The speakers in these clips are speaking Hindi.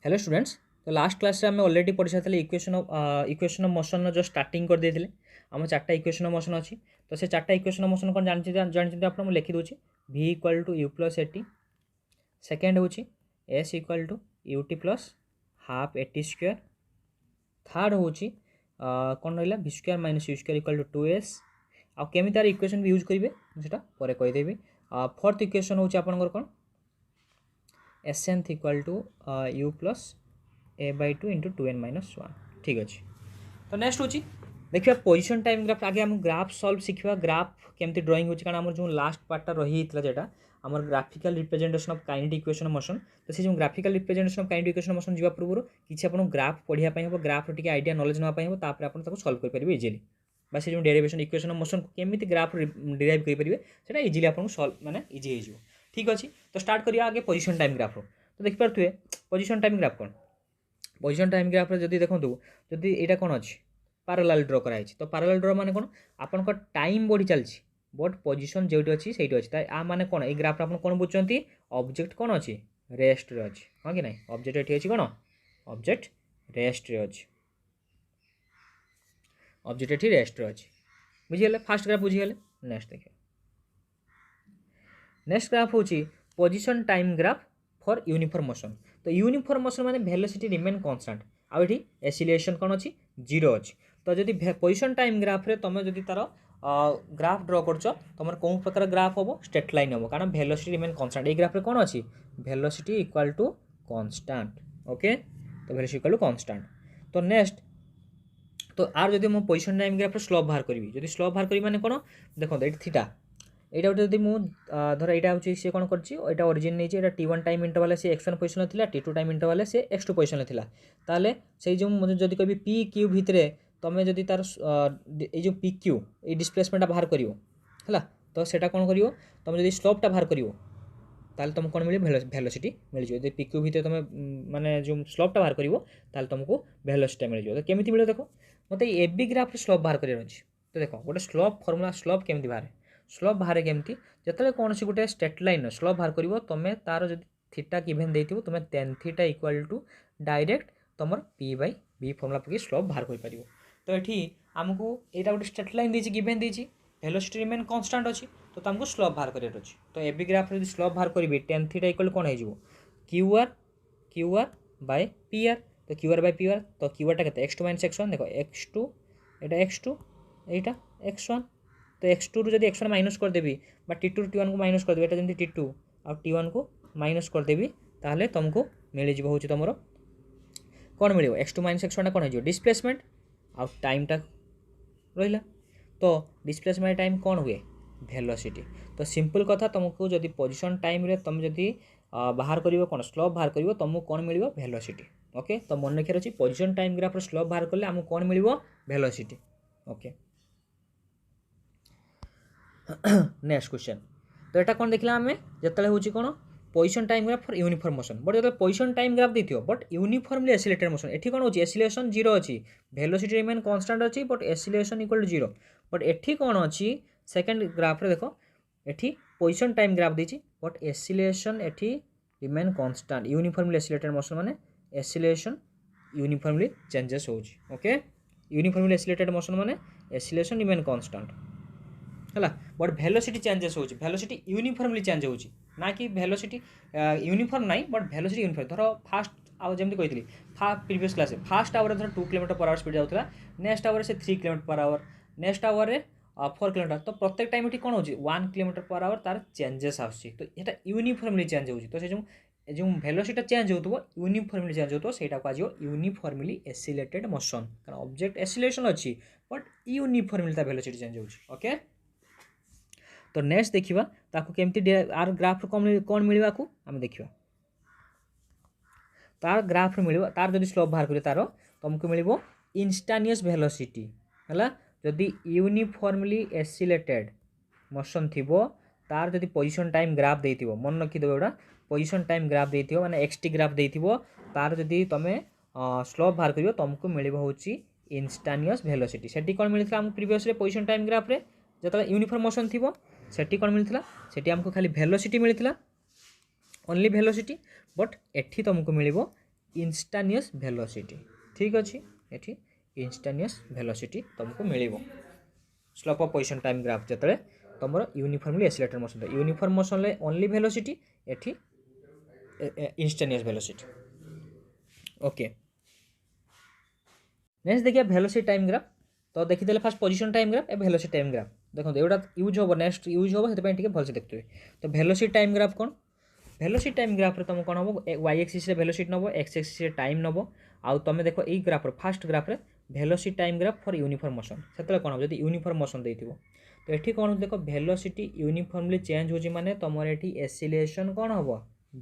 Hello students. तो लास्ट क्लास रे आम ऑलरेडी पढ़ी सारी इक्वेशन ऑफ मोशन जो स्टार्टिंग कर देते आम चार्टा इक्वेशन ऑफ मोशन अच्छी। तो से चार्टा इक्वेशन ऑफ मोशन कौन जानते आप लिखी दूसरी v equal to you plus a t, second हूँ s equal to u t plus half eighty square, third हूँ कौन रहा v square minus you square equal to two s. आउ केमी तार इक्वेशन भी यूज करेंगे मुझे पर कहीदेवी। फोर्थ इक्वेशन हूँ आपंकर कौन s n equal to you plus a by two into two n minus one. ठीक अच्छे। तो नेक्स्ट हूँ देखिए पोजिशन टाइम ग्राफ आगे आम ग्राफ सल्व शिखा ग्राफ केमती ड्रॉइंग हो कारण आम जो लास्ट पार्टा रही है आम graphical representation of kinetic equation of motion. तो से जो graphical representation of kinetic equation of motion जा पूर्व किसी आप ग्राफ पढ़ाई हम ग्राफ टी आइडिया नॉलेज नापी हम तापर आप सल्व करेंगे इजिली बा से जो डेरिवेशन इक्वेशन ऑफ मोशन केमी ग्राफ डिराइव करेंगे से इजिली आपको सल्व माने इजी हो। ठीक अच्छे। तो स्टार्ट करिए आगे पोजिशन टाइम ग्राफ। तो देखिपे पोजिशन टाइम ग्राफ कौन पोजिशन टाइम ग्राफ जब देखो जदि यहाँ कौन अच्छे पैरेलल ड्र कराई। तो पैरेलल ड्र माने कौन आपन टाइम बढ़ी चलती बट पोजिशन जो अच्छी से अच्छी आ माने कौन ये ग्राफ आप कौन बुझुं ऑब्जेक्ट कौन अच्छी रेस्ट रे अच्छी हाँ कि ना ऑब्जेक्ट ये अच्छी कौन ऑब्जेक्ट रेस्ट रे अच्छी ऑब्जेक्ट ये रेस्ट रे अच्छी बुझीगले। फास्ट ग्राफ बुझीगले। नेक्स्ट देखिए नेक्स्ट ग्राफ हूँ position time graph for uniform motion. तो यूनिफॉर्म मोशन माने वेलोसिटी रिमेन कांस्टेंट आउ एठी एसिलेशन कौन अच्छी जीरो अच्छी। तो जदि पोजिशन टाइम ग्राफ रे तुम जदि तार ग्राफ ड्र कर तुम कौन प्रकार ग्राफ हम स्ट्रेट लाइन हम कारण वेलोसिटी रिमेन कांस्टेंट ये ग्राफ रे कौन अच्छी velocity equal to constant. Okay. तो वेलोसिटी इक्वल टू कांस्टेंट। तो नेक्स्ट तो आर जदि मो पोजिशन टाइम ग्राफ रे स्लोप बाहर करी जदि स्लोप बाहर करी माने कौन देखो ये थीटा এইটা গোটে যদি মু ধর এইটা হচ্ছে সে কোণ করছি এটা অরিজিন নিয়েছে এটা টি ওয়ান টাইম ইন্টারভালে সে x1 পজিশনে লা টি টু টাইম ইন্টারভালে সে x2 পজিশনে লা তাহলে সেই যে যদি কবি পি কিউ ভিতরে তুমি যদি তার এই যে পি কিউ এই ডিসপ্লেসমেন্টটা বাহার করিও হলা তো সেটা কোণ করিও তুমি যদি স্লোপটা বাহার করিও তাহলে তোমাকে কোণ মিলিব ভেলোসিটি মিলিଯିବ যদি পি কিউ ভিতরে তুমি মানে যে স্লোপটা বাহার করিও তাহলে তোমাকে ভেলোসিটি মিলিଯିବ। তো কেমিতি মিলিବ দেখো মতে এই এবি গ্রাফরে স্লোপ বাহার করিবার আছে। তো দেখো গোটে স্লোপ ফর্মুলা স্লোপ কেমিতি বাহারে स्लोप बाहर केमती जो कौन सी गोटे स्ट्रेट लाइन स्लोप बाहर कर तुम्हें तार जो थीटा गिभेन देथिबो तुम्हें tan theta equal to direct तुम पी बाई बी फर्मुला पकई स्लोप बाहर कर पार। तो ये आमको यहाँ गोटे स्ट्रेट लाइन देती गिभेन देती वेलोसिटी रिमेन कांस्टेंट अच्छी तो तुमको स्लोप बाहर कर अच्छी। तो एबी ग्राफ जो स्लोप बाहर करी टेन थीटा इक्वल कौन हो Q R by P R. तो Q R by P R तो क्यू आरटा के X two minus X one देखो एक्स टू यहाँ एक्स टू यहाँ एक्स वन तो x2 रू जब x1 माइनस करदेवी टी टू टी वन को माइनस करदेवी यहाँ जमी टी टू आ टी वन को माइनस करदेवी ताहले तुमको मिल हूँ तुम कौन मिल x2 माइनस x1 कौन हो डिस्प्लेसमेंट आ टाइमटा रहा। तो डिस्प्लेसमेंट टाइम कौन हुए वेलोसिटी। तो सिंपल कथा तुमको जब पोजिशन टाइम रे तुम जदि बाहर कर कौन स्लोप बाहर कर तुमको कौन मिल वेलोसिटी। ओके। तो मन रखार अच्छी पोजिशन टाइम ग्राफ स्लोप बाहर कले आमको कौन मिल वेलोसिटी। ओके। नेक्स्ट क्वेश्चन तो यहाँ कौन देखला आम जो हूँ कौन position time graph for uniform motion but जो पोजिशन टाइम ग्राफ देथियो बट यूनिफॉर्मली एसिलेटेड मोशन एठी कौन होची एसिलेशन जीरो अच्छी वेलोसिटी रिमेन कांस्टेंट अच्छी but acceleration equal to zero but एठी कौन अच्छी सेकंड ग्राफ रे देखो एठी पोजिशन टाइम ग्राफ देची बट एसिलेशन एठी remain constant uniformly accelerated motion माने एसिलेशन यूनिफॉर्मली चेंजेस होची। ओके। यूनिफॉर्मली एसिलेटेड मोशन माने एसिलेशन रिमेन कांस्टेंट है बट वेलोसिटी चेंजेस हो वेलोसिटी यूनिफॉर्मली चेंज हो ना कि वेलोसिटी यूनिफॉर्म ना बट वेलोसिटी यूनिफॉर्म धर फास्ट आउ जमी कही प्रीवियस क्लास फास्ट आवर धर 2 किलोमीटर पर आवर स्पीड जाता नेक्स्ट आवर से 3 kilometre per our next our रे 4 किलोमीटर। तो प्रत्येक टाइम ये कौन हो 1 किलोमीटर पर आवर तार चेंजेस आस तो यहाँ यूनिफॉर्मली चेंज हो। तो जो वेलोसिटी चेंज हो यूनिफॉर्मली चेंज हो सहीटा कह यूनिफॉर्मली एसिलेटेड मोशन कारण ऑब्जेक्ट एसिलेशन अच्छी बट यूनिफॉर्मली वेलोसिटी चेंज हो। ओके। तो नेक्स्ट देखिए ताकू केमती आर ग्राफ कौन मिलवा को आम देखिए तार ग्राफ मिल तार जब स्लोप बाहर कर तार तुमको मिल इंस्टानियस वेलोसिटी है जदि यूनिफॉर्मली एसिलेटेड मोशन थी तार जदि पोजिशन टाइम ग्राफ देथिबो मन रखिदेव एटा पोजिशन टाइम ग्राफ देथिबो माने एक्सटी ग्राफ देथिबो तार जदि तुम स्लोप बाहर कर तुमको मिल इंस्टानियस वेलोसिटी सेठी कौन मिलता आम प्रीवियस पोजिशन टाइम ग्राफ रे जो यूनिफॉर्म मोशन थी सेठी कौन मिलता सेठी हमको खाली वेलोसिटी मिलता ओनली वेलोसिटी बट एठी तुमको मिल इंस्टानियस वेलोसिटी ठीक अच्छे ये इंस्टानियस वेलोसिटी तुमको मिल slope of position time graph जो तुम uniformly accelerated motion uniform motion only velocity एठी इंस्टानियस वेलोसिटी ओके नेक्स्ट देखिए वेलोसिटी टाइम ग्राफ तो देखीदे फास्ट पोजीशन टाइम ग्राफ ए वेलोसिटी टाइम ग्राफ देखो एटा यूज हम नेक्स्ट यूज हम से भलसे देखते तो वेलोसिटी टाइम ग्राफ कौन वेलोसिटी टाइम ग्राफ रे तुम कौन हम वाई एक्सिस रे वेलोसिटी नब एक्स एक्सिस रे टाइम नब आउ तुम देखो यही ग्राफ फास्ट ग्राफ रे velocity time graph for uniform motion से कौन हम जब यूनिफॉर्म मोशन देथिबो तो ये कौन देख वेलोसिटी यूनिफॉर्मली चेंज होची माने तुम ये एसिलेशन कौन हम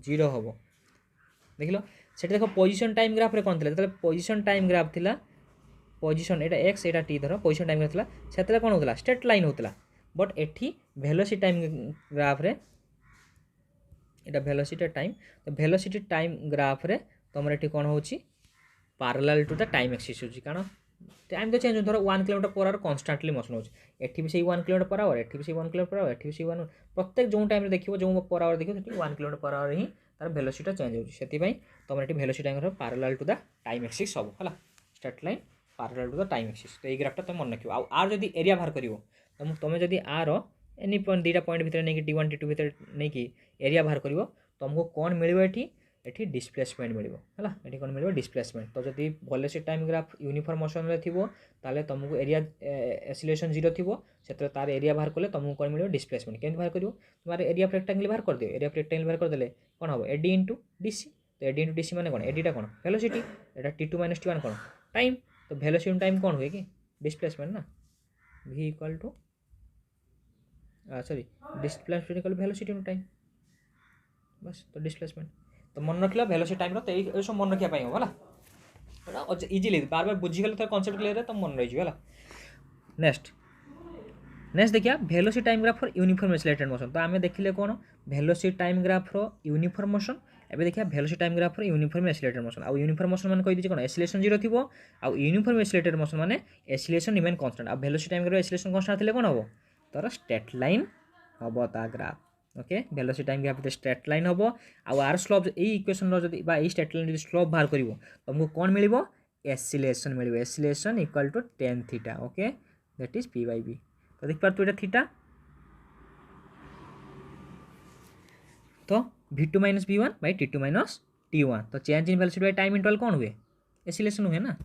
जीरो हम देख लो से देख पोजिशन टाइम ग्राफ रे कौन थी पोजिशन टाइम ग्राफ थिला पोजिशन एटा एक्स एटा टी धर पोजिशन टाइम ग्राफ थिला से कौन होता स्ट्रेट लाइन होता बट एठी वेलोसिटी टाइम ग्राफ रे एटा वेलोसिटी टाइम तो वेलोसिटी टाइम ग्राफ रे तुम ये कौन हो parallel to the time axis होची कारण टाइम तो चेंज हो धर 1 किलोमीटर पर आवर कन्स्टांटली मोशन हो एठी भी से 1 किलोमीटर पर आवर एठी भी से 1 किलोमीटर पर आवर एठी भी से 1 प्रत्येक जो टाइम रे देखिबो जो पर आवर देखिबो सेठी 1 किलोमीटर पर आवर ही तार वेलोसिटी चेंज हो सेति पई तुम एठी velocity time graph parallel to the time axis सब हला straight line parallel to the time axis तो ये ग्राफटा तुम मन रखियो आर जदी एरिया बाहर करिवो तुम जदी आर एनी पॉइंट दीटा पॉइंट भितर नहीं कि T1 T2 भितर नहीं कि एरिया बाहर करिवो तुमको कौन मिलिबो एठी डिस्प्लेसमेंट मिलिबो हला एठी कौन मिलिबो डिस्प्लेसमेंट तो जदी velocity time graph uniform motion रे थिबो ताले तुमको एरिया एक्सीलरेशन 0 थिबो सेतर तार एरिया बाहर करले तुमको कौन मिलिबो डिस्प्लेसमेंट केन बाहर करिवो तुम्हारे एरिया ऑफ रेक्टेंगल बाहर कर दियो एरिया ऑफ रेक्टेंगल बाहर कर देले कौन हो एडी इनटू डीसी तो एडी इनटू डीसी माने कौन एडीटा कौन वेलोसिटी एटा T2 - T1 कौन टाइम तो वेलोसिटी टाइम कौन हुए कि डिस्प्लेसमेंट ना v equal to sorry displacement equal velocity into time बस तो डिस्प्लेसमेंट तो मन रखला वेलोसिटी टाइम रो तो ये सब मन रखिया पाई हो होला इजीली बार बार बुझी गले तो कांसेप्ट क्लियर है तो मन रही होला नेक्स्ट देखिया velocity time graph for uniform accelerated motion तो आमे देखिले कोन वेलोसिटी टाइम ग्राफ रो यूनिफॉर्म मोशन एबे देखिया velocity time graph for uniform accelerated motion आ यूनिफॉर्म मोशन माने कहि दिछि कोन एक्सीलरेशन 0 थिबो आ यूनिफॉर्म एक्सीलरेटेड मोशन माने एक्सीलरेशन रिमेन कांस्टेंट आ velocity time graph acceleration constant थिले कोन हबो तर स्ट्रेट लाइन हबो ता graph okay velocity time graph straight line हबो आ आर स्लोप ए इक्वेशन रो जदी बा ए स्ट्रेट लाइन जदी स्लोप बाहर करिवो तुमको कोन मिलिबो एक्सीलरेशन मिलिबो acceleration equal to tan theta okay that is p/b तो देख पार तो एटा थीटा तो v2 - v1 by t2 - t1 तो change in velocity by time interval कौन हुए एक्सीलरेशन हुए ना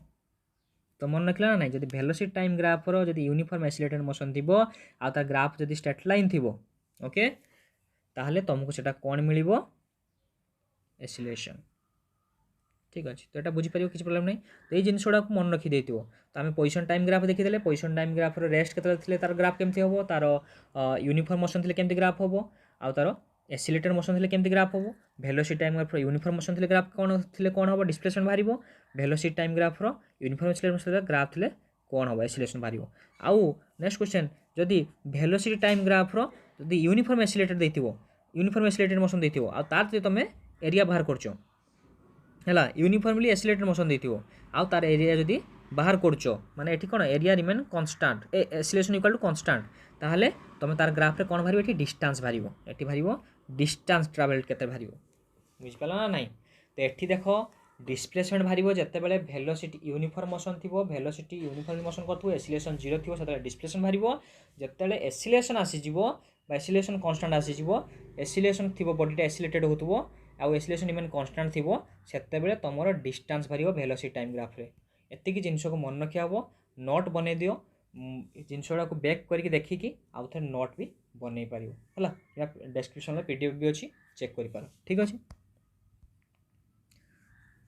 तो मन रखला ना नहीं जदि वेलोसिटी टाइम ग्राफ रो जदि यूनिफॉर्म एक्सीलरेटेड मोशन थिबो आ ता ग्राफ जदि स्ट्रेट लाइन थिबो ओके ताहले तुमको सेटा कौन मिलिबो एक्सीलरेशन ठीक अच्छे तो यहाँ बुझीपर किसी प्रोब्लेम नहीं तो ये जिनस गुड़ा मन रखी देथिबो तो आम पोजिशन टाइम ग्राफ देखीदे पोजिशन टाइम ग्राफ रेस्ट के तार ग्राफ केमती हम तार यूनिफॉर्म मोशन थे केमती ग्राफ हम आउ तार एक्सीलरेटेड मोशन थे केमती ग्राफ हम velocity time graph uniform motion थे ग्राफ कौन हम डिस्प्लेसमेंट बाहर velocity time graph uniform acceleration graph थे कौन हम एक्सीलरेशन बाहर आउ नेक्स्ट क्वेश्चन जदि वेलोसिटी टाइम ग्राफ जदि यूनिफॉर्म एक्सीलरेटेड देथिबो यूनिफॉर्म एक्सीलरेटेड मोशन देथिबो आ तार जे तमे एरिया बाहर करछो है यूनिफॉर्मली एक्सीलरेटेड मोशन देथिबो आ तार एरिया जदि बाहर करछो माने एठी कोन area remain constant acceleration equal to constant ताहले तमे तार ग्राफ रे कोन भारिबो एठी डिस्टेंस भारिबो एठी भारिबो डिस्टेंस ट्रैवल्ड केते भारिबो बुझ पाला ना नहीं तो एठी देखो डिस्प्लेसमेंट भारिबो जत्ते बेले वेलोसिटी यूनिफॉर्म मोशन थिबो वेलोसिटी यूनिफॉर्म मोशन करथु एक्सीलरेशन 0 थिबो सेते डिस्प्लेसमेंट भारिबो जत्ते बेले एक्सीलरेशन आसी जिवो बा एक्सीलरेशन कांस्टेंट आसी जिवो एक्सीलरेशन थिबो बॉडीटा एक्सीलरेटेड होतुबो आ एक्सीलरेशन रिमेन कांस्टेंट थिबो सेते बेले तमरो डिस्टेंस भारिबो वेलोसिटी टाइम ग्राफ रे एतिकी जिंस को मन रखिया हबो नोट बने दियो जिनसोड़ा को बैक करके देखिकी आउ थे नोट भी बनै पारिबो हला या डिस्क्रिप्शन में पीडीएफ भी अछि चेक करि पारो ठीक अछि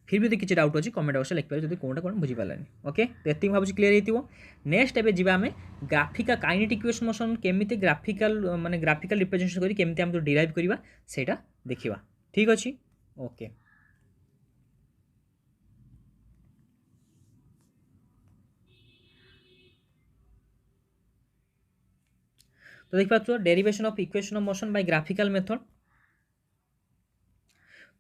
फिर भी किसी डाउट अच्छी कमेंट बक्स लिखिपारे जब कौनटा कौन बुझी पारानी ओके तो ये भाव क्लीयर हो नेक्स्ट एबे जीवा आमे ग्राफिकल काइनेटिक इक्वेशन मोशन केमिति ग्राफिकल माने ग्राफिकल रिप्रेजेंटेशन करी केमिति हम डिराइव करबा सेटा देखिबा ठीक अछि ओके तो देख पाछो derivation of equation of motion by graphical method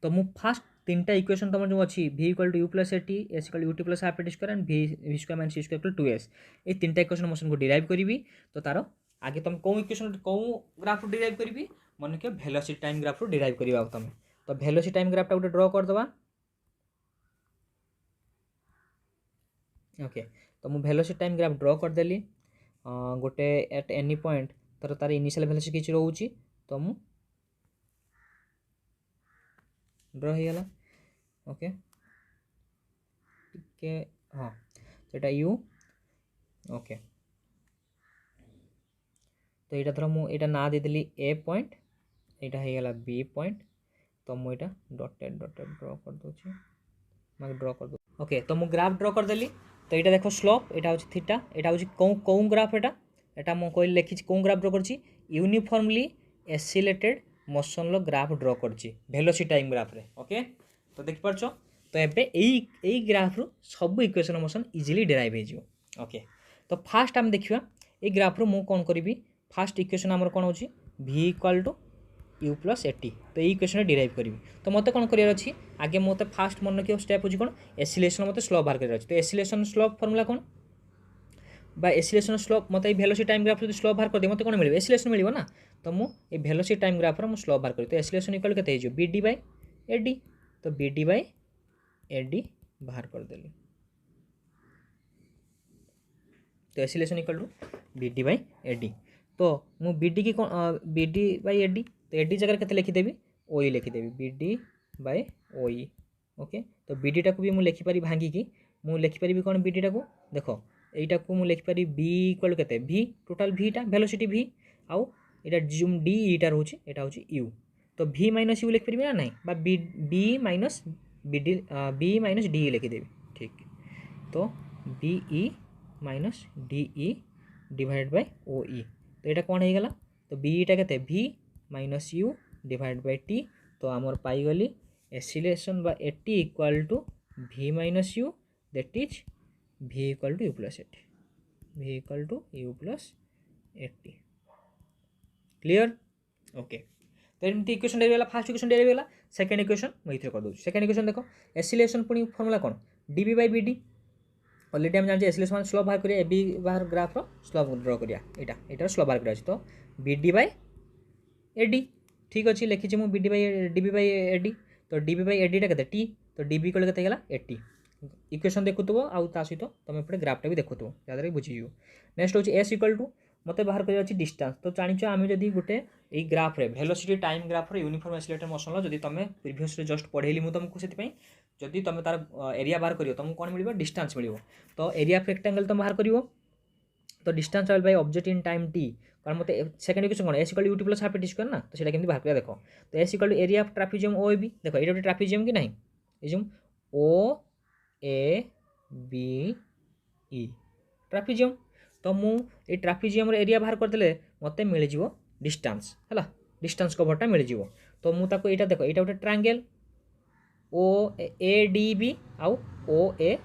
तो मु फास्ट तीनटा इक्वेशन तुम जो अच्छी v equal to u plus a t s equal ut plus half a t square and v square minus c square equal 2s ये तीनटा इक्वेशन मोशन को डिराइव करी तो तार आगे तुम कौ इक्वेशन कौ ग्राफ डिराइव करी मन के वेलोसिटी टाइम ग्राफ डिराइव करवा तुम तो वेलोसिटी टाइम ग्राफटा गोटे ड्र करदे ओके तो मु वेलोसिटी टाइम ग्राफ ड्रॉ करदेली गोटे एट एनी पॉइंट तार इनिशियल वेलोसिटी किसी रोचे तो मु ड्रॉ हो गला ओके टिके हाँ सेटा यू ओके तो यहाँ धर मुझे ना देदेली ए पॉइंट यहाँ हो गला बी पॉइंट तो मुझे डटेड डटेड ड्रॉ कर दूसरी मैं ड्रॉ कर दू ओके तो मुझे ग्राफ ड्रॉ करदेली तो यहाँ देख स्लोप यहाँ हूँ थीटा यहाँ हूँ कौ ग्राफ यहाँ मुझे कहली लिखी कौ ग्राफ ड्रॉ कर uniformly accelerated motion graph draw कर वेलोसिटी टाइम ग्राफ रे ओके तो देखिपार तो एबे यही ग्राफ रु सब इक्वेशन मोशन इजिली डेराइव हो ओके तो फास्ट आम देखा ये ग्राफ रु मु कौन करी फास्ट इक्वेशन आमर कौन हो v equal to you plus eighty तो ये इक्वेशन डिराइव करी तो मत कौन करार अच्छी आगे मत फास्ट मन रखियो स्टेप हो कौन एसिलेशन मत स्लोप बाहर कर तो एसिलेशन स्लोप फर्मूला कौन बा एसिलेशन स्लोप मत वेलोसिटी टाइम ग्राफ स्लोप बाहर कर दे मत कौन मिले एसिलेशन मिले ना तो मुझे वेलोसिटी टाइम ग्राफ मुझे स्लोप बाहर करी तो एसिलेशन इक्वल के बी डी बाय एडी तो बी डी बाय एडी बाहर करदेली तो acceleration equal to B D by AD तो मु बी डी की कौन बी डी बाय एडी तो एडी जगह के लिखिदेवी ओ ई लिखिदेवी B D by O E okay तो बी डी टाक भी मुझे लिखिपारी भांगिकी मुझे लिखिपारी कौन बी डी टाक देख यहीटा को मुझे लिखिपारी बी इक्वल के भि टोटाल भिटा वेलोसिटी भि आउ यहाँ जो डी ईटा रोचे यहाँ हूँ यू तो भि माइनस यू लिखिपारि ना ना बा B minus B minus D लिखिदेवी ठीक तो B E minus D E divide by O E तो यहाँ कौन हो गला तो बीटा के V minus you divide by T तो आमर पाईगली एसिलेशन बा एटी equal to V minus U that is V equal to you plus A T V equal to you plus A T clear okay तो एमती इक्वेशन डेरिवेला फास्ट इक्वेशन डेरिवेला सेकेंड इक्वेशन मुझे कर दूँ सेकेंड इक्वेशन देखो एसिलेशन पुणी फर्मूला कौन डीबी बाय बीडी ऑलरेडी हम जानते एसिलेशन स्लोप बाहर करिया एबी बाहर ग्राफ स्लोप ड्रॉ करिया एटा स्लोप बाहर करिया तो बीडी बाय एडी ठीक अच्छे लिखी मुझे bd by db by AD तो डीबी बाय एडीटा के टी तो डीबी कल के एटी इक्वेशन देखुव आउ ता सहित तुम एपटे ग्राफटा भी देखुव जहाँ बुझीज नेक्स्ट हूँ एस इक्वल टू मत बाहर कर डिस्टेंस तो जानिच आम जदि गोटे ये ग्राफ रे वेलोसिटी टाइम ग्राफ रे यूनिफॉर्म एसिलेटेड मोशन जदि तुम प्रीवियस जस्ट पढ़ेली मुझे तुमको से जदि तुम तार एरिया बाहर कर तुमको कौन मिल डिस्टेंस मिल तो एरिया ऑफ रेक्टेंगल तुम बाहर कर तो distance travel by object in time t कारण मत सेकंड इक्वेशन कौन s equal to ut plus half t square ना तो सेटा केमती बाहर कर देखो तो s equal to area of trapezium O A B देखो ये ट्रापेजियम कि नहीं ये जो ओ ए बी ई ट्रापेजियम तो मुझे ट्रापेजियम एरिया बाहर करदे मत मिल डिस्टेंस है डिस्टेंस कभरटा मिल तो मुझे यहाँ देख यहाँ गोटे triangle O A D B आउ ओ ए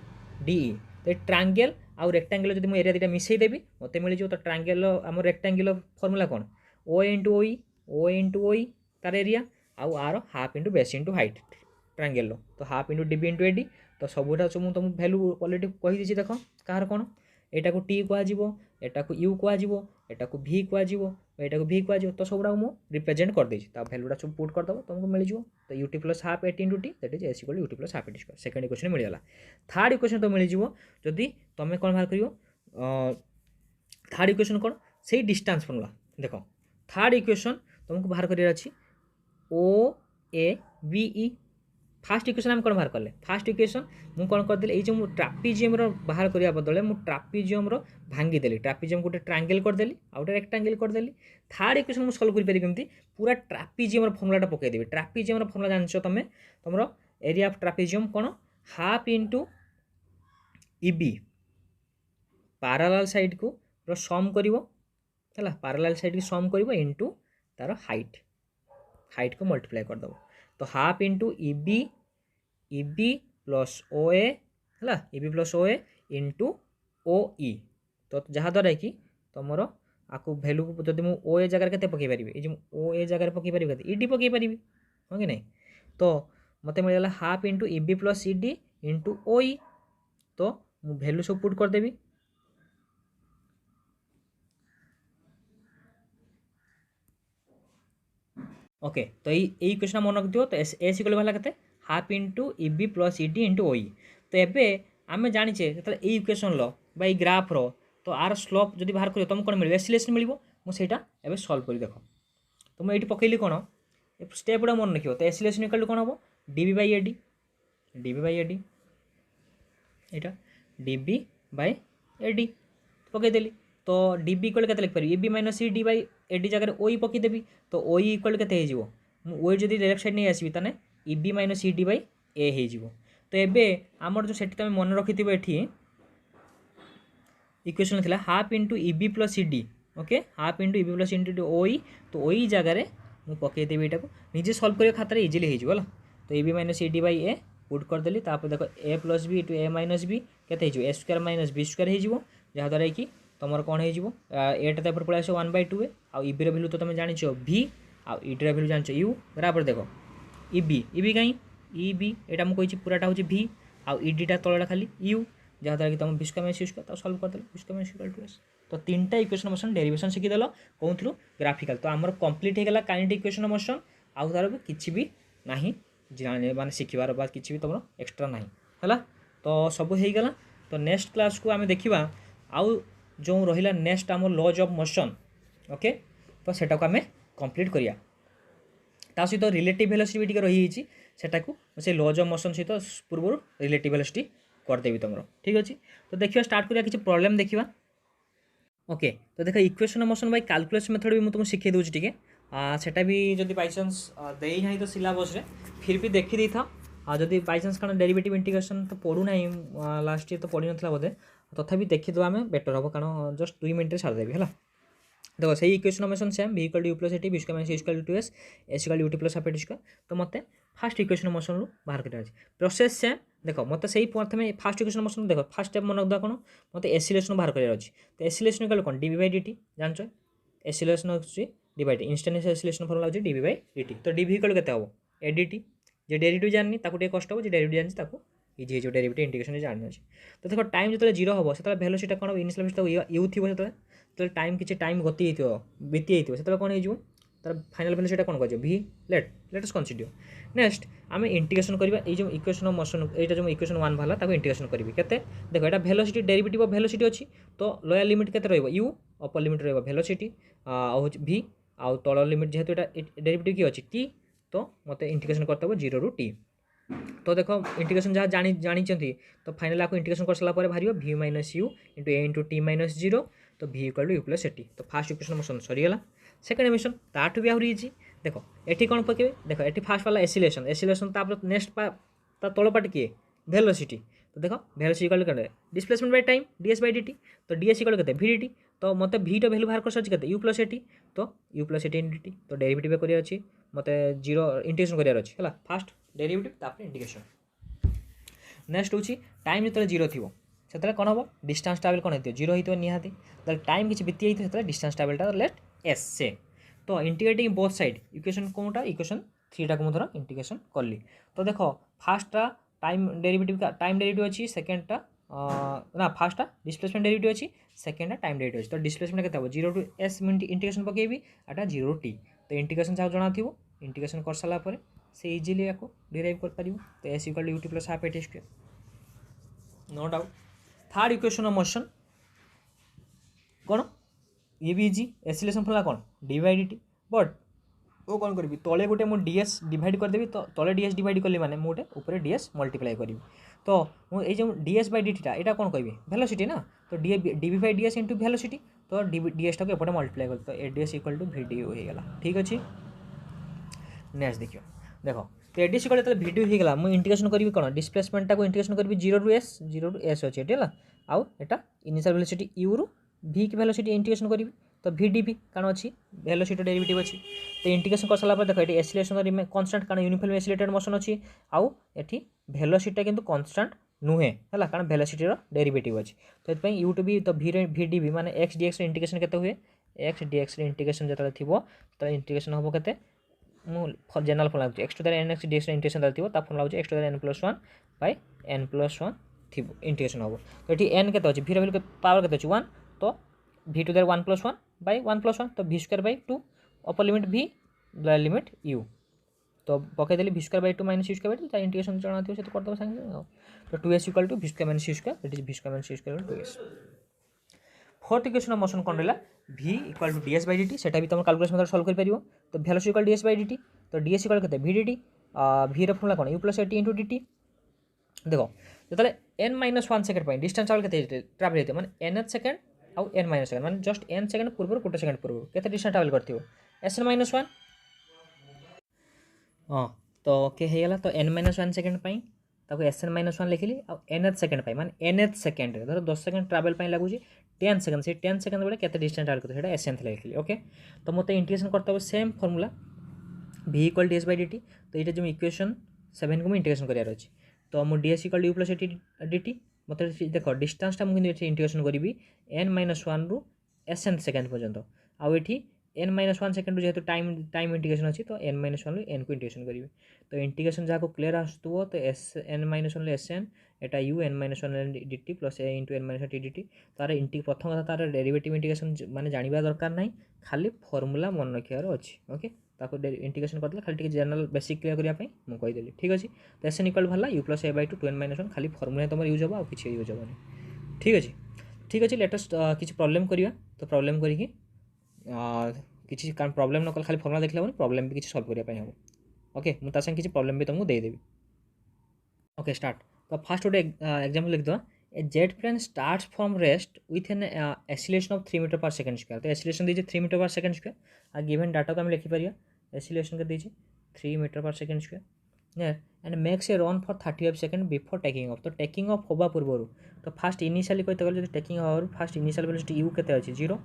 डी ई तो ट्रायंगल आउ रेक्टांगल जब मुझे एरिया दुटा मिसेदेवी मत मिल तो ट्रायंगल आम रेक्टांगल फर्मूला कौन ओ इंटू ओ ई तार एरिया आउ आर half into base into height triangle तो half into D B into A D तो सबूटा सब मुझे तुमको भैल्यू ऑलरेडी कहीदी देख कहार कौन एटा को टी कह यू कह भि कह भि कह तो सबुड़ा मुझे रिप्रेजेंट कर देती भैल्यूटा सब पुट करदेव तुमको मिल तो U T plus half A T into T that is S equal U T plus half eighty square second equation मिलगला थर्ड इक्वेशन तो मिल जदि तुम कौन बाहर कर थर्ड इक्वेशन कौन से डिस्टेंस फर्मूला देख थर्ड इक्वेशन तुमको बाहर कर O A B E first equation आम कौन बाहर कले फास्ट इक्वेशन मुझे कौन करदेली ये जो ट्रापेजियम बाहर करने बदले मुझे ट्रापेजियम भांगीदेली ट्रापेजियम गोटे ट्रायंगल करदेली आउ गोटे रेक्टांगल करदेली थर्ड इक्वेशन मुझे सल्व करेंगे पूरा ट्रापेजियम फर्मूलाटा पकईदेवी ट्रापेजियम फर्मूला जानछ तुम तुम एरिया ऑफ ट्रापेजियम कौन हाफ इंटू इबी पैरेलल साइड को सम कर पैरेलल साइड को सम कर इंटू तार हाइट को मल्टीप्लाई करदेव तो हाफ इंटू इबी प्लस ओ ए है इबी प्लस ओ ए इंटू ओ ई तो जहाँद्वारा कि तुम आपको भैल्यू को जब मुझे ओ ए जगह के पकई पारि ये ओ ए जगह पकई पारि इडी पकई पारि हाँ कि नहीं तो मत मिलगला हाफ इंटू इबी plus ED into O E तो मु भैल्यू सब पुट करदेवी ओके तो यही क्वेश्चन मन रखियो तो एस इक्वल वाला के हाफ इंटू इबी plus ED into O E तो एबे आम जाचे जो इक्वेशन ला ग्राफ रो तो आर स्लोप जब बाहर कर तुमको कौन मिले एसिलेशन मिल मुझे एवं सल्व कर देख तो मुझे पकईली कौन स्टेप गुड़ा मन रखिए तो एसिलेशन इक्वल कौन हम डीबी बाई एडी यहाँ डीबी बाई एडी पकईदेली तो डीबी इक्वल के लिखिपारि A B minus C D by A D जगह ओई पकईदेवी तो ओई इक्वल के ओई जब लेफ्ट साइड नहीं आसबि ताने E B minus C D by A हो तो एबे आमर जो सेठी तुम मन रखि एठी इक्वेशन थिला half into E B plus C D okay half into E B plus into ओई तो ओई जगह मुझे पकईदेवी यहाँ निजे सल्व कर खातार इजिली हो तो A B minus C D by A put करदेली देखो A plus B to A minus B के A square minus B square हो जहाँद्वारा कि तुम कौन हो एटा तो पड़े आस 1/2 आउ इबी भैल्यू तो तुम जान भि आउ इडी भैल्यू जान यू बराबर देख इबी कहीं इबी यहाँ मुझे पूराटा हूँ भि आउ इडीटा तलटा खाली यू जहाँद्वारा कि तुम विस्का माइनस यूज कर सल्व करदेल विस्का माइनस इक्वल टू एस तो 3टा इक्वेशन मोशन डेरिवेशन शिखीदेल कौन थ्रू ग्राफिकल तो आमर कंप्लीट होगा काइनेटिक इक्वेशन मोशन आउ तार भी किसी भी ना माने शिखबार बाद किसी भी तुम एक्सट्रा ना है तो सब हो गला तो नेक्स्ट क्लास को आम देखा आउ जो रहा नेक्स्ट आम लॉज ऑफ मोशन ओके तो सेटा को आम कंप्लीट करिया ता सहित रिलेटिव वेलोसिटी भी रही सेटाकू से लॉज ऑफ मोशन सहित पूर्व रिलेटिव वेलोसिटी करदेवी तुम ठीक अच्छे तो देखिए स्टार्ट करिया किसी प्रॉब्लम देखिए ओके तो देख equation motion bye calculus method भी मुझे तुमको शिखे दूसरी टी सेटा भी जब बाईचान्स दे ना तो सिलेबस फिर भी देखी था जदि बाईचान्स कारण डेरिवेटिव इंटीग्रेशन तो पढ़ूना लास्ट ईयर तो पढ़ी ना बोधे तथापि देखीद आम बेटर हम कारण जस्ट 2 मिनट छाड़देवी है देखो सही equation motion same v equal to you plus at v square minus equal to s s equal to ut plus half eighty square तो मत फास्ट इक्वेशन मोशन रू बाहर कर प्रोसेस सेम देख मत से प्रथम फास्ट इक्वेशन मोशन देख फास्ट स्टेप मन रखा कौन मत एसिलेशन बाहर कर तो एसिलेशन इक्वल कौन डीवी बाई डी जान एसिलेशन होची d by d instantaneous acceleration formula होची डीवी बाई डी तो डीवी इक्वल के हम एडीटी जे डेरिवेटिव जानी कष्ट हो डेरिवेटिव जानी इजी हो डेरिवेटिव इंटीग्रेशन जानी अच्छे तो देखो टाइम जो जीरो हम से वेलोसिटी कौन इनिशियल वेलोसिटी यू थी जो टाइम किसी टाइम गति बीती से कौन हो तार फाइनल वेलोसिटी कौन कर भि लेट अस कंसीडर नेक्स्ट आम इंटीग्रेशन करवा जो इक्वेशन मोशन यहाँ जो इक्वेशन 1 बाहर ताको इंटीग्रेशन करी केते देखो यहाँ वेलोसिटी डेरिवेटिव वेलोसिटी अच्छी तो लोअर लिमिट केते रहइबो यू अपर लिमिट रहइबो वेलोसिटी भि आउ तल लिमिट जेहेतु यहाँ डेरिवेटिव की अच्छी टी तो मत इंटीग्रेशन करते हो 0 रू टी तो देखो इंटीग्रेशन जहाँ जानी तो फाइनल आपको इंटीग्रेशन कर सारा बाहर V minus U into A into T minus 0 तो V equal to you plus eighty तो फास्ट इक्वेशन मोशन सरीगला सेकेंड इक्वेशन ताठू भी आहरी इजी देखो ये कौन पकेबे देखो ये फास्ट वाला एसिलेशन नेक्स्ट तल पार्ट किए वेलोसिटी तो देखो वेलोसिटी इक्वल कर displacement by time ds by dt तो डीएस इक्वल के वी डी तो मत वी वैल्यू बाहर कर सारी यू प्लस एटी तो यू प्लस एटी डी तो डेरिवेटिव कर मत 0 इंटीग्रेशन करार अच्छे है फास्ट डेरिवेटिव तापर इंटीग्रेशन नेक्स्ट हूँ टाइम जो 0 थी से कौन हम डिस्टेंस ट्रावेल कौन हो 0 हो निहाती टाइम किसी बीती जाती डिस्टेंस ट्रावेलटा लेट एस से तो इंटीग्रेटिंग बोथ साइड इक्वेशन कौनटा इक्वेशन 3 को मुझे इंटीग्रेशन कली तो देखो फास्टा टाइम डेरिवेटिव अच्छी सेकेंडटा ना फास्टा डिस्प्लेसमेंट डेरिवेटिव अच्छी सेकेंडटा टाइम डेरिवेटिव अच्छी तो डिस्प्लेसमेंट के 0 to S integration पकेबी Etah 0 to T तो इंटीग्रेशन जहाँ जना थी इंटीग्रेशन कर सारापर से इजिली या डिराइव कर तो s equal to ut plus half eighty square no doubt third equation of motion कौन ये भी इजी एसिलेशन फॉर्मूला कौन d by d t but वो कौन करी तले गोटे मुझे डीएस डिवाइड करदेवी तो तले डीएस डिवाइड कली मैंने मुझे ऊपर डीएस मल्टीप्लाई करी तो ये जो डीएस बाई डी टीटा यहाँ कौन कह वेलोसिटी ना तो dv by ds into velocity तो डीएस टाक एपटे मल्टीप्लाई कर तो ads equal to v d हो गला ठीक अच्छे नेक्स्ट देखियो देखो तो एडीएस इक्वल जो वीडियो हो गला मुझे इंटीग्रेशन करी कौन डिस्प्लेसमेंट को इंटीग्रेशन करी 0 टू एस अच्छे है आउ एटा इनिशियल वेलोसिटी यू रु भि की वेलोसिटी इंटीग्रेशन करी तो वी डी भी कारण अच्छी वेलोसिटी डेरिवेटिव अच्छी तो इंटीग्रेशन कर सारा देखो ये एसिलेशन कन्स्टांट कारण यूनिफॉर्म एसिलेटेड मोशन अच्छी आउ एटी वेलोसिटी किंतु कन्स्टांट नुहे है कारण वेलोसिटी डेरिवेटिव अच्छी तो ये यू टू भी तो वी डी भी माने एक्स डीएक्स इंटीग्रेशन केते हुए एक्स डीएक्स इंटीग्रेशन जो थो इंटीग्रेशन हम के general formula x to the n x dx integration थी फॉर्मूला हो x to the n plus 1 by n plus 1 थी इंटीग्रेशन हम तो ये एन के वी वैल्यू पावर के 1 तो V to the 1 plus 1 by 1 plus 1 तो V square by 2 upper limit V lower limit U तो पकईदेली V square by 2 minus you square by 2 integration जाना थी से तो करदे संगे तो 2s equal to V square minus you square it is V square minus you square 2s। Fourth equation motion कौन रहा v equal to ds by dt सेटा भी तुम कैलकुलेशन मेथड सॉल्व कर परियो तो velocity equal ds by dt तो ds इक्वल केते v dt v ର फॉर्मूला कोन u + at * dt देखो जतले n-1 सेकंड पे डिस्टेंस ट्रैवल केते ट्रैवल हेते माने nth सेकंड आउ n - सेकंड माने जस्ट n सेकंड पूर्व गोटे सेकंड पूर्व केते डिस्टेंस ट्रैवल करथियो sn-1 हाँ तो के हो गला तो n-1 सेकंड पाई ताको sn-1 लिखिली आ nth सेकंड पाई माने nth सेकंड धर 10 सेकंड ट्रैवल पाई लागुची 10 सेकंड से 10 सेकंड बेले केते डिस्टेंस ट्रैवल करथियो सेटा sn लिखिली ओके। तो मते इंटीग्रेशन करता same formula v equal ds by dt तो ये जो इक्वेशन 7 को मैं इंटीग्रेशन करियार अछि तो मो ds equal u + at dt मते देखो डिस्टेंस टा मु इंटीग्रेशन करिवि n-1 रु sn सेकंड पर्यंत आ एठी n-1 सेकंड जेहेतु टाइम इंटीग्रेशन अच्छी तो n-1 रु n को इंटीग्रेशन करेंगे तो इंटीग्रेशन जहाँ को क्लियर आसुव तो n-1 sn Etah u n-1 dt plus a into n-1 t dt तार प्रथम कथा तार डेरिवेटिव इंटीग्रेशन माने जानिबा दरकार नहीं खाली फॉर्मूला मन रखियार अच्छी ओके ताको इंटीग्रेशन करदे खाली टिके जनरल बेसिक क्लियर करिया पई मु कहि देली ठीक अछि तो sn इक्वल भला u + a / 2 2n-1 खाली फॉर्मूला तुम यूज हो आ किछि यूज होबनी ठीक अछि लेटेस्ट किछि प्रॉब्लम करिया तो प्रॉब्लम करिकि किसी कारण प्रॉब्लम न कल खाली फॉर्मूला देखले होनी प्रॉब्लम भी किसी सॉल्व करिया हम ओके मुझे संगे किसी प्रॉब्लम भी तुमको देदेवी ओके स्टार्ट तो फास्ट गोटे एग्जांपल लिख दो a jet plane starts from rest with an acceleration of 3 metre per second square तो एक्सीलरेशन दीजिए 3 मीटर पर सेकंड स्क्वायर आ गिवन डाटा को हम लिखि परिया एक्सीलरेशन के दीजिए 3 metre per second square and makes a run for 35 second before taking off तो टेकिंग ऑफ होबा पूर्व तो फास्ट इनिशियली कहते गले टेकिंग हवर फास्ट इनिशियल वेलोसिटी यू केते अछि 0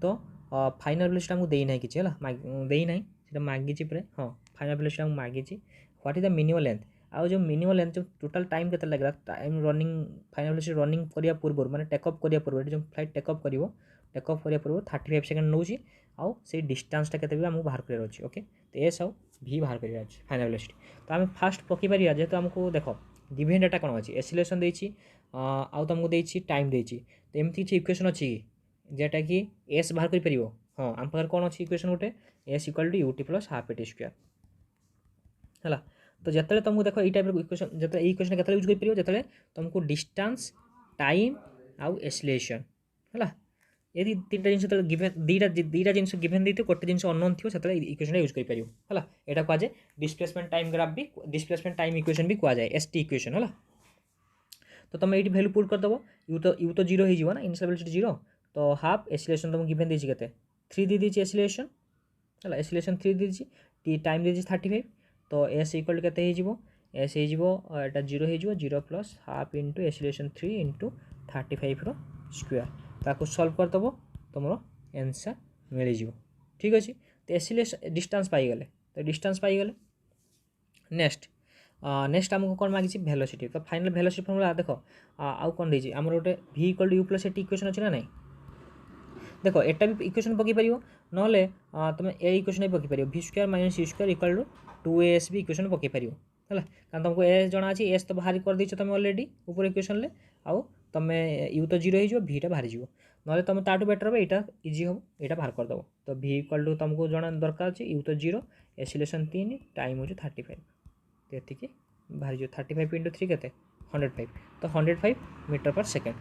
तो फाइनल वेलोसिटी हमको देई नाही किछि हला देई नाही सेटा मागिछि प्रे हां फाइनल वेलोसिटी हमको मागिछि what is the minimum length आ जो मिनिमम लेंथ जो टोटल टाइम केते लागला time running final velocity running करिया पूर्व माने टेक ऑफ करिया पूर्व जो फ्लाइट टेक ऑफ करिया पूर्व 35 सेकंड नउछि आ से डिस्टेंस टा केते भी हमको बाहर करिया अछि ओके तो एस आउ v बाहर करिया अछि फाइनल वेलोसिटी तो हम फास्ट पकी परिया जेतो हमको देखो गिवन डाटा कोन अछि एक्सीलरेशन देछि आ तुमको देछि टाइम देछि तो एमती कि इक्वेशन अछि जेटा कि s बाहर कर परियो हां हम पर कोन अछि इक्वेशन गोटे s equal to ut plus half at square हला तो जतले तुमको देखो ई टाइप रो इक्वेशन जतले ई इक्वेशन केतले यूज कर परियो जतले तुमको डिस्टेंस टाइम आउ एक्सीलरेशन हला यदि तीनटा जिंस तो गिवन दीटा जिंस गिवन देते गोटे जिंस अननोन थियो सेतले इक्वेशन यूज कर परियो हला एटा को आजे डिस्प्लेसमेंट टाइम ग्राफ भी डिस्प्लेसमेंट टाइम इक्वेशन भी को जाए st इक्वेशन हला तो तुम ये वैल्यू पुट कर दबो u तो 0 हो जीवो ना इनिशियल वेलोसिटी 0 तो हाफ एक्सीलरेशन तुमको गिवन देछि केते 3 दी देछि एक्सीलरेशन हला एक्सीलरेशन 3 दी देछि टी टाइम देछि 35 तो s इक्वल केते हो जीवो s हो जीवो एटा 0 हो जीवो 0 plus half into acceleration 3 into 35 रो स्क्वायर ताको सॉल्व कर दबो तुमरो आंसर मिल जीवो ठीक अछि तो एक्सीलरेशन डिस्टेंस पाई गेले तो डिस्टेंस पाई गेले नेक्स्ट हमको कौन मागिछि वेलोसिटी तो फाइनल वेलोसिटी फॉर्मूला देखो आउ कौन देछि हमर गोटे v equal to u plus at equation अछि ना नहीं देखो एटा भी इक्वेशन पकई परियो नले तुम ए इक्वेशन भी पकई परियो v square minus u square equal to 2as भी इक्वेशन पकई परियो हला कारण तुमको a जणा अछि s तो बाहर कर दिछ तुम ऑलरेडी ऊपर इक्वेशन ले आउ तुम u तो 0 हो जिवो v टा बाहर जिवो नले तुम ताटू बेटर हो एटा इजी हो एटा बाहर कर दबो तो v इक्वल टू तुमको जणा दरकार अछि u तो 0 एक्सीलरेशन 3 टाइम हो 35 तेती की बाहर जो 35 इंटू 3 केते 105 तो 105 मीटर पर सेकंड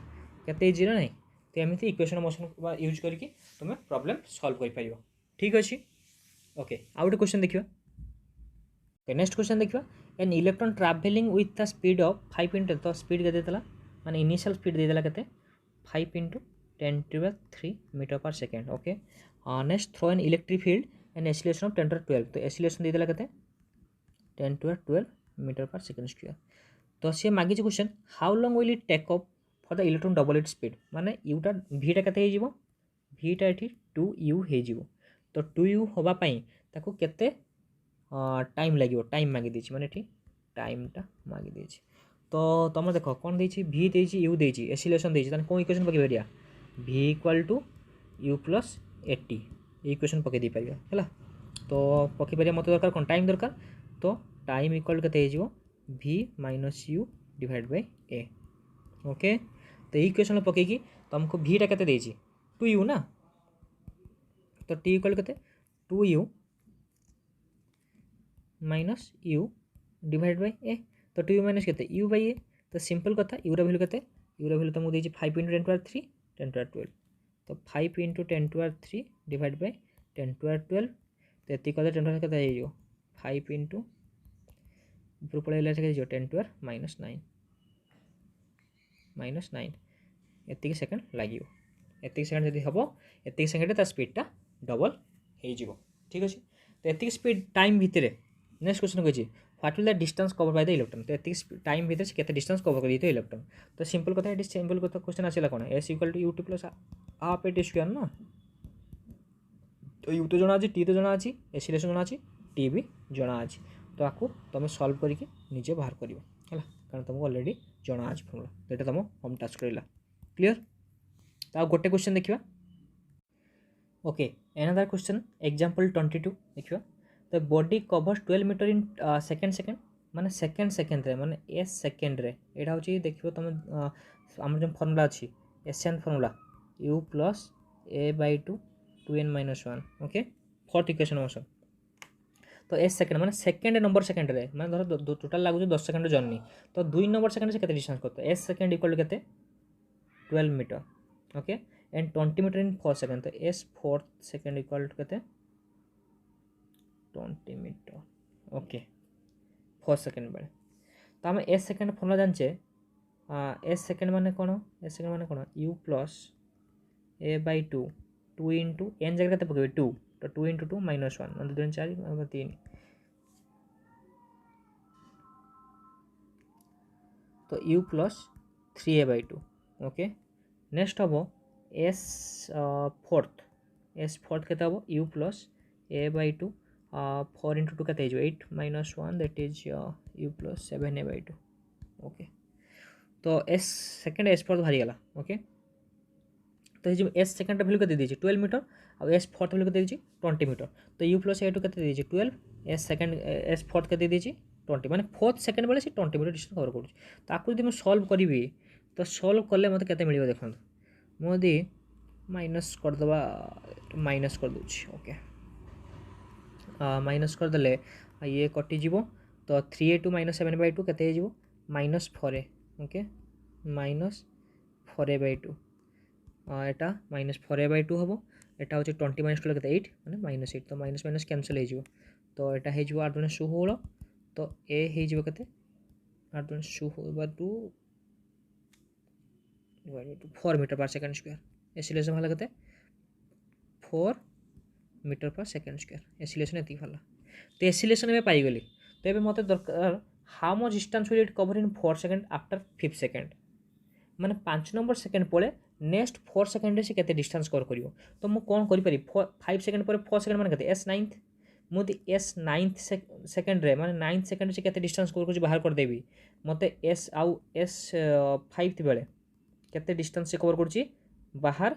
केते इजी नहीं तो एमती इक्वेशन मोशन यूज करके तुम प्रॉब्लम सॉल्व कर पारियो ठीक अछि ओके आउट क्वेश्चन देखियो ओके नेक्स्ट क्वेश्चन देखियो an electron travelling with the speed of 5 into तो स्पीड केते देला माने इनिशियल स्पीड दे देला केते 5 into 10 to 3 metre per second okay next through an electric field an acceleration of 10 to 12 तो एक्सीलरेशन दे देला केते 10 to 12 metre per second square तो सी मागिछ question how long will it take of for the electron double it speed माने यूटा भीटा केते हे जीवो भीटा एठी 2u हे जीवो तो 2u होबा पई ताको केते टाइम लागिवो टाइम मागी देछि माने एठी टाइम टा मागी देछि तो तुम देखो कोन देछि v देछि u देछि एक्सीलरेशन देछि तने कोन इक्वेशन पके परिया v equal to u plus 80 equation पके दे परिया हला तो पके परिया मते दरकार कोन टाइम दरकार तो टाइम इक्वल केते हे जीवो v minus u divide by a okay तो इक्वेशन पके की तुमको v टा केते देछि 2u ना तो t इक्वल केते 2u minus you divide by a तो 2u माइनस के यू बाय ए तो सिंपल कथा यूर भैल्यू के यूर भैल्यू तुमको देखिए 5 × 10⁻³ 10⁻12 तो 5 × 10⁻³ डिवाइड बाय 10⁻12 तो ये कदे 10 के 5 × ऊपर पड़े 10⁻⁻9 एतिक सेकेंड लगे एतिक सेकेंड जब हम एतिक सेकेंड स्पीडटा डबल हो ठीक अच्छे तो एतिक स्पीड टाइम भितर नेक्स्ट क्वेश्चन कही what will the distance cover by the electron तो एतिक टाइम भितर से केते डिस्टेंस कवर कर इलेक्ट्रॉन तो सिंपल कथा ये सिंपल कथा क्वेश्चन आसला कौन s equal to ut plus half a square ना तो यू तो जना टी तो जना एसिलेशन जना टी भी जना तो आपको तुम सल्व करके निजे बाहर कर कारण तुमको ऑलरेडी जना आज फॉर्मूला तो ये तुम होम टास्क रहा क्लियर तो गोटे क्वेश्चन देखा ओके एनादर क्वेश्चन एग्जांपल 22 देखिए तो body covers 12 metre in second माने सेकेंड रे माने एस सेकेंड रे एटा होची देखियो तुम हमर जो फार्मूला अछि sn formula u plus a/2 2n-1 okay fourth equation motion तो एस सेकेंड माने सेकेंड नंबर सेकेंड रे माने धर टोटल लागु 10 सेकेंड जर्नी तो 2 नंबर सेकेंड से केते डिस्टेंस करतो एस सेकेंड इक्वल टू केते 12 metre okay and 20 metre in 4 second तो s fourth second equal to केते 20 मीटर ओके 4 सेकेंड बेले तो आम एस सेकेंड फर्मुला जानचे एस सेकेंड माने कौन एस सेकेंड माने कौन you plus a/2 2 into N जगह के पकड़े 2 तो 2 × 2 -1 मतलब 2 4 3 तो u plus 3a/2 okay next हम एस फोर्थ के u प्लस a/2 4 × 2 के 8 -1 that is u plus 7a/2 okay तो एस सेकेंड एस फोर्थ बाहरी गला ओके तो ये एस सेकेंड भैल्यू के दीजिए 12 मीटर और एस फोर्थ भैल्यू के दीजिए 20 मीटर तो u प्लस a/2 के दीजिए 12 एस सेकेंड एस फोर्थ के दीजिए 20 माने फोर्थ सेकेंड बेले से 20 मीटर डिस्टेंस कवर कर तो आपको जब सल्व करी तो सल्व कले मत के मिल देखो मुझे माइनस करदे माइनस कर दूँ ओके माइनस करदे ये कटिज तो 3a2 - 7/2 के -4a ओके -4a/2 एटा -4a/2 हम एटा हूँ 20 - 12 के 8 माने -8 तो माइनस माइनस कैंसल हो तो यहाँ हो 8 × 16 तो ए हो के 8 × 16 4 मीटर पर सेकेंड स्क्वायर एसिलेशन वाला कहते 4 मीटर पर सेकेंड स्क्वायर एसिलेशन एति वाला तो एसिलेशन में पाईगली तो ये मत दरकार how much distance will it cover in 4 second after 5 second माने 5 नंबर सेकेंड पड़े नेक्स्ट 4 सेकेंड से केते डिस्टेंस कवर करियो तो मु कोन करि पारि 5 सेकेंड पर 4 सेकेंड माने केते एस 9th मुझे एस 9th सेकेंड रे माने 9th सेकेंड से केते डिस्टेंस कवर कर बाहर कर देबी मते एस आउ एस 5th बेले केते डिस्टेंस से कवर करछि बाहर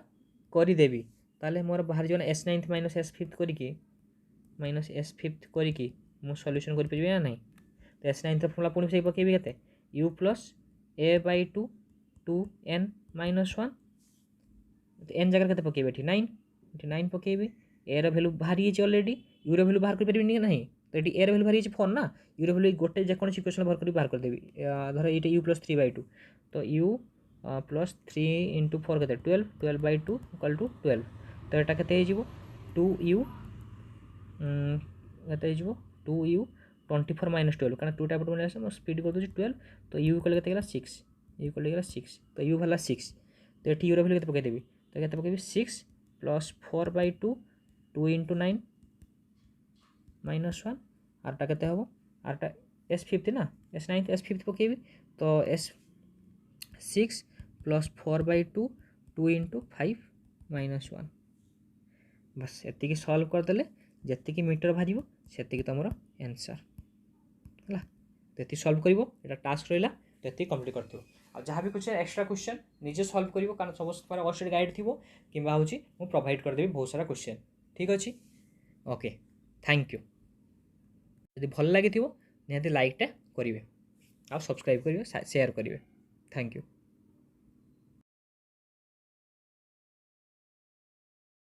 करि देबी ताले मोर बाहर जो S 9th minus S 5th करिकी माइनस एस 5th करिकी मु सॉल्यूशन कर परिबे ना नहीं तो एस 9th फॉर्मूला पुणी से पकेबी केते u प्लस a/2 2n-1 तो एन जगह के पकेबे 9 पकेबी ए रो वैल्यू बाहरी ऑलरेडी यू रो वैल्यू बाहर कर परिबे नहीं तो ये ए रो वैल्यू बाहरी 4 ना यू रो वैल्यू गोटे जेकोसी इक्वेशन बाहर कर देबी धर ये u प्लस 3/2 तो u प्लस 3 × 4 के 12/2 = 12 तो यहाँ के 2u के 2u 24 - 12 कारण 2 टाइप मैंने स्पीड कर दूसरी 12 तो u कल के 6 u कल 6 तो u भला 6 तो ये यूरो वैल्यू के पकईदेवी तो क्या पकईबी 6 प्लस 4/2 2 × 9 -1 आरटा के हम आरटा एस 5th ना एस 9th एस 5th पकईबी तो एस 6 प्लस 4/2 2 × 5 -1 बस एति सल्व करदे जी मीटर बाहर से तुम आंसर है तो ये सल्व कर टास्क रहा तो ये कम्प्लीट कर जहाँ भी क्वेश्चन एक्स्ट्रा क्वेश्चन निजे सल्व कर कारण समस्त अलरेडी गाइड थी कि मुझे प्रोवाइड करदेवी बहुत सारा क्वेश्चन ठीक अच्छे ओके थैंक यू यदि भल लगी निहाती लाइकटा करेंगे आ सब्सक्राइब करेंगे शेयर करेंगे थैंक यू।